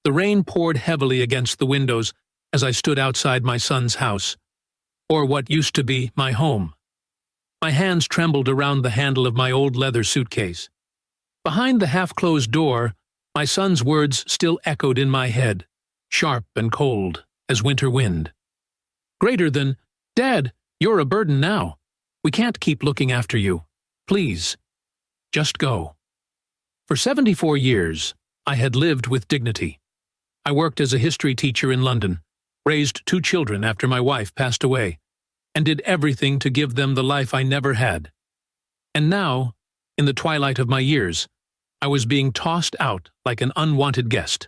The rain poured heavily against the windows as I stood outside my son's house, or what used to be my home. My hands trembled around the handle of my old leather suitcase. Behind the half-closed door, my son's words still echoed in my head, sharp and cold as winter wind. Greater than, "Dad, you're a burden now. We can't keep looking after you. Please, just go." For 74 years, I had lived with dignity. I worked as a history teacher in London, raised 2 children after my wife passed away, and did everything to give them the life I never had. And now, in the twilight of my years, I was being tossed out like an unwanted guest.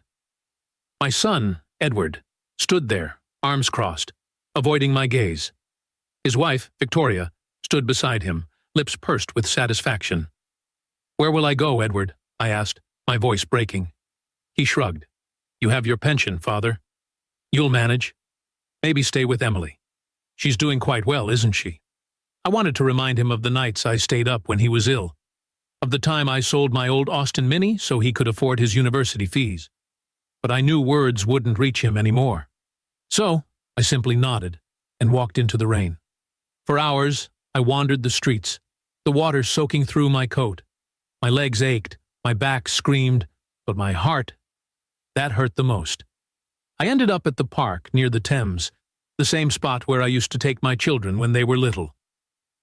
My son, Edward, stood there, arms crossed, avoiding my gaze. His wife, Victoria, stood beside him, lips pursed with satisfaction. "Where will I go, Edward?" I asked, my voice breaking. He shrugged. "You have your pension, father. You'll manage. Maybe stay with Emily. She's doing quite well, isn't she?" I wanted to remind him of the nights I stayed up when he was ill, of the time I sold my old Austin Mini so he could afford his university fees. But I knew words wouldn't reach him anymore. So I simply nodded and walked into the rain. For hours, I wandered the streets, the water soaking through my coat. My legs ached, my back screamed, but my heart, that hurt the most. I ended up at the park near the Thames, the same spot where I used to take my children when they were little.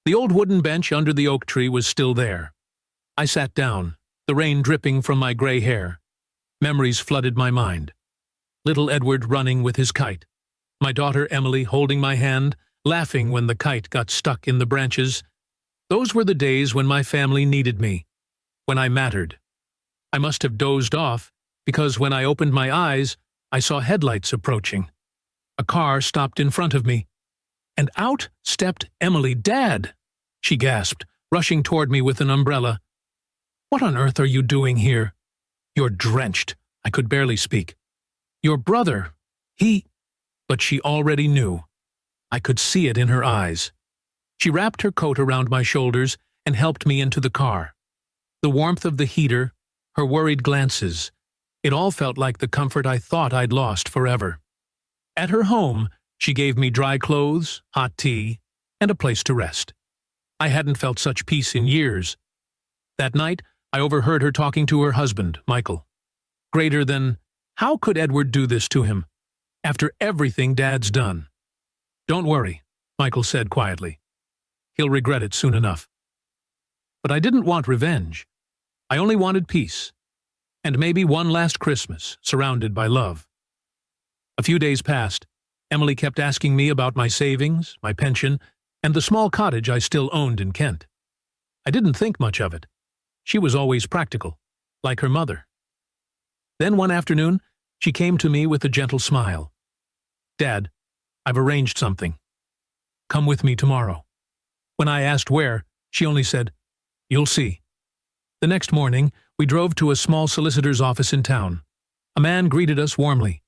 The old wooden bench under the oak tree was still there. I sat down, the rain dripping from my gray hair. Memories flooded my mind. Little Edward running with his kite. My daughter Emily holding my hand, laughing when the kite got stuck in the branches. Those were the days when my family needed me, when I mattered. I must have dozed off, because when I opened my eyes, I saw headlights approaching. A car stopped in front of me, and out stepped Emily. "Dad!" she gasped, rushing toward me with an umbrella. "What on earth are you doing here?" "You're drenched." I could barely speak. "Your brother, he—" But she already knew. I could see it in her eyes. She wrapped her coat around my shoulders and helped me into the car. The warmth of the heater, her worried glances, it all felt like the comfort I thought I'd lost forever. At her home, she gave me dry clothes, hot tea, and a place to rest. I hadn't felt such peace in years. That night, I overheard her talking to her husband, Michael. Greater than, how could Edward do this to him, after everything Dad's done? "Don't worry," Michael said quietly. "He'll regret it soon enough." But I didn't want revenge. I only wanted peace, and maybe one last Christmas, surrounded by love. A few days passed. Emily kept asking me about my savings, my pension, and the small cottage I still owned in Kent. I didn't think much of it. She was always practical, like her mother. Then one afternoon, she came to me with a gentle smile. "Dad, I've arranged something. Come with me tomorrow." When I asked where, she only said, "You'll see." The next morning, we drove to a small solicitor's office in town. A man greeted us warmly.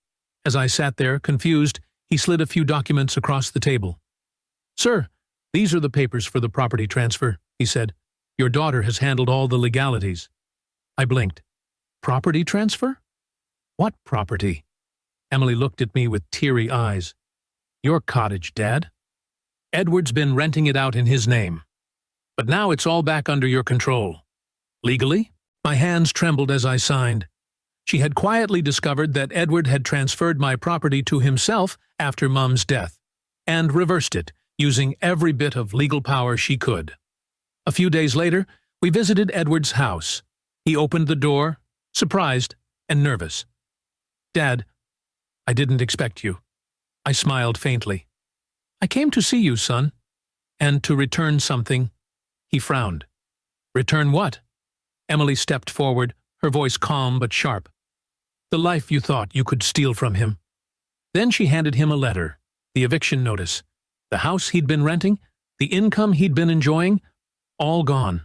As I sat there, confused, he slid a few documents across the table. "Sir, these are the papers for the property transfer," he said. "Your daughter has handled all the legalities." I blinked. "Property transfer? What property?" Emily looked at me with teary eyes. "Your cottage, Dad. Edward's been renting it out in his name. But now it's all back under your control. Legally?" My hands trembled as I signed. She had quietly discovered that Edward had transferred my property to himself after Mum's death, and reversed it, using every bit of legal power she could. A few days later, we visited Edward's house. He opened the door, surprised and nervous. "Dad, I didn't expect you." I smiled faintly. "I came to see you, son, and to return something." He frowned. "Return what?" Emily stepped forward, her voice calm but sharp. "The life you thought you could steal from him." Then she handed him a letter, the eviction notice, the house he'd been renting, the income he'd been enjoying, all gone.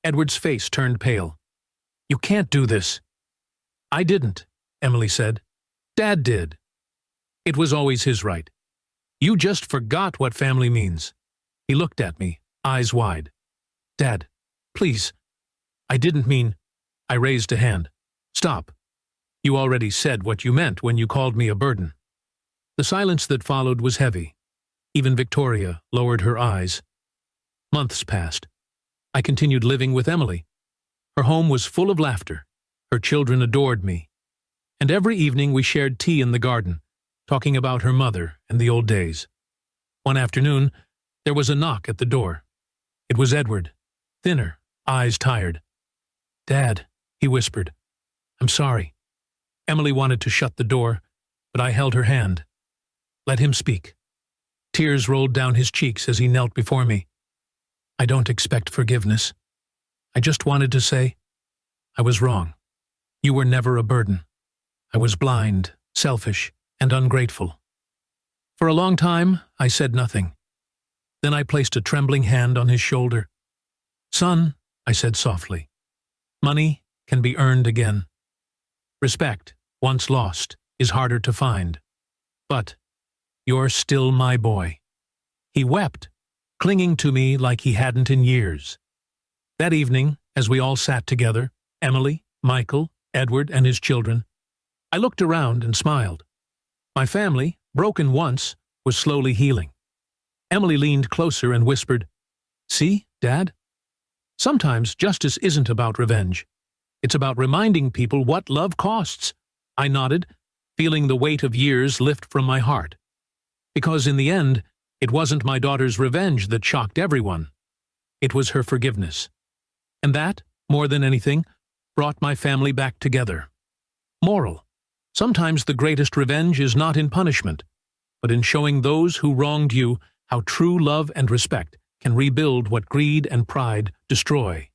Edward's face turned pale. "You can't do this." "I didn't," Emily said. "Dad did. It was always his right. You just forgot what family means." He looked at me, eyes wide. "Dad, please. I didn't mean—" I raised a hand. "Stop. You already said what you meant when you called me a burden." The silence that followed was heavy. Even Victoria lowered her eyes. Months passed. I continued living with Emily. Her home was full of laughter. Her children adored me. And every evening we shared tea in the garden, talking about her mother and the old days. One afternoon, there was a knock at the door. It was Edward, thinner, eyes tired. "Dad," he whispered. "I'm sorry." Emily wanted to shut the door, but I held her hand. "Let him speak." Tears rolled down his cheeks as he knelt before me. "I don't expect forgiveness. I just wanted to say, I was wrong. You were never a burden. I was blind, selfish, and ungrateful." For a long time, I said nothing. Then I placed a trembling hand on his shoulder. "Son," I said softly, "money can be earned again. Respect, once lost, is harder to find. But you're still my boy." He wept, clinging to me like he hadn't in years. That evening, as we all sat together, Emily, Michael, Edward, and his children, I looked around and smiled. My family, broken once, was slowly healing. Emily leaned closer and whispered, "See, Dad? Sometimes justice isn't about revenge. It's about reminding people what love costs." I nodded, feeling the weight of years lift from my heart. Because in the end, it wasn't my daughter's revenge that shocked everyone. It was her forgiveness. And that, more than anything, brought my family back together. Moral: sometimes the greatest revenge is not in punishment, but in showing those who wronged you how true love and respect can rebuild what greed and pride destroy.